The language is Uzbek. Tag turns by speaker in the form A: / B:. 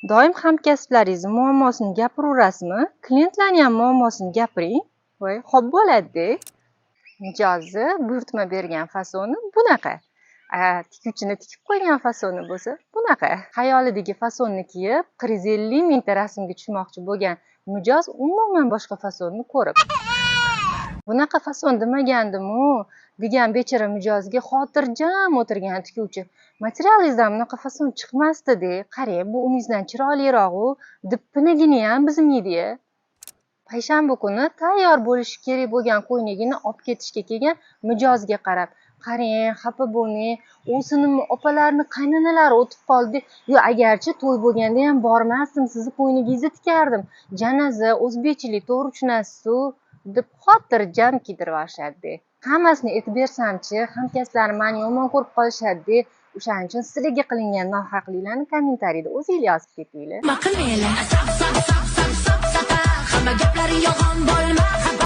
A: Doim hamkasblaringiz muammosini gapiraverasizmi? Klientlarning ham muammosini gapiring. Voy, xo'p bo'ladi-da. Mijozni buyurtma bergan fasoni bunaqa. Tikuvchini tikib qo'ygan fasoni bo'lsa bunaqa. Xayolidagi fasonni kiyib, 450 mingta rasmga tushmoqchi bo'lgan mijoz umuman boshqa fasonni ko'rib. Bunaqa fason demagandim-u degan bechora mijozga xotirjam o'tirgan tikuvchi. Materialingizdan bunaqa fason chiqmasdi-da. Qarang, bu uningizdan chiroyliroq-u, dippinigini ham bizmidi-ya. Payshanba kuni tayyor bo'lishi kerak bo'lgan ko'ylagini olib ketishga kelgan mijozga qarab, qarang, xafa bo'lmang, u sinimni opalarini qaynonalari o'tib qoldi. Yo, agarchi to'y bo'lganda ham bormasdim, sizni ko'ylagingizni tikardim. Janaza, o'zbekchilik to'g'ri tushunasiz-ku, deb xotirjam kiydirib hammasini aytib bersam-chi, hamkasblarim meni yomon ko'rib qolishadi. O'shaning uchun sizlarga qilingan nohaqliklarni kommentariyda o'zingizlar yozib ketinglar.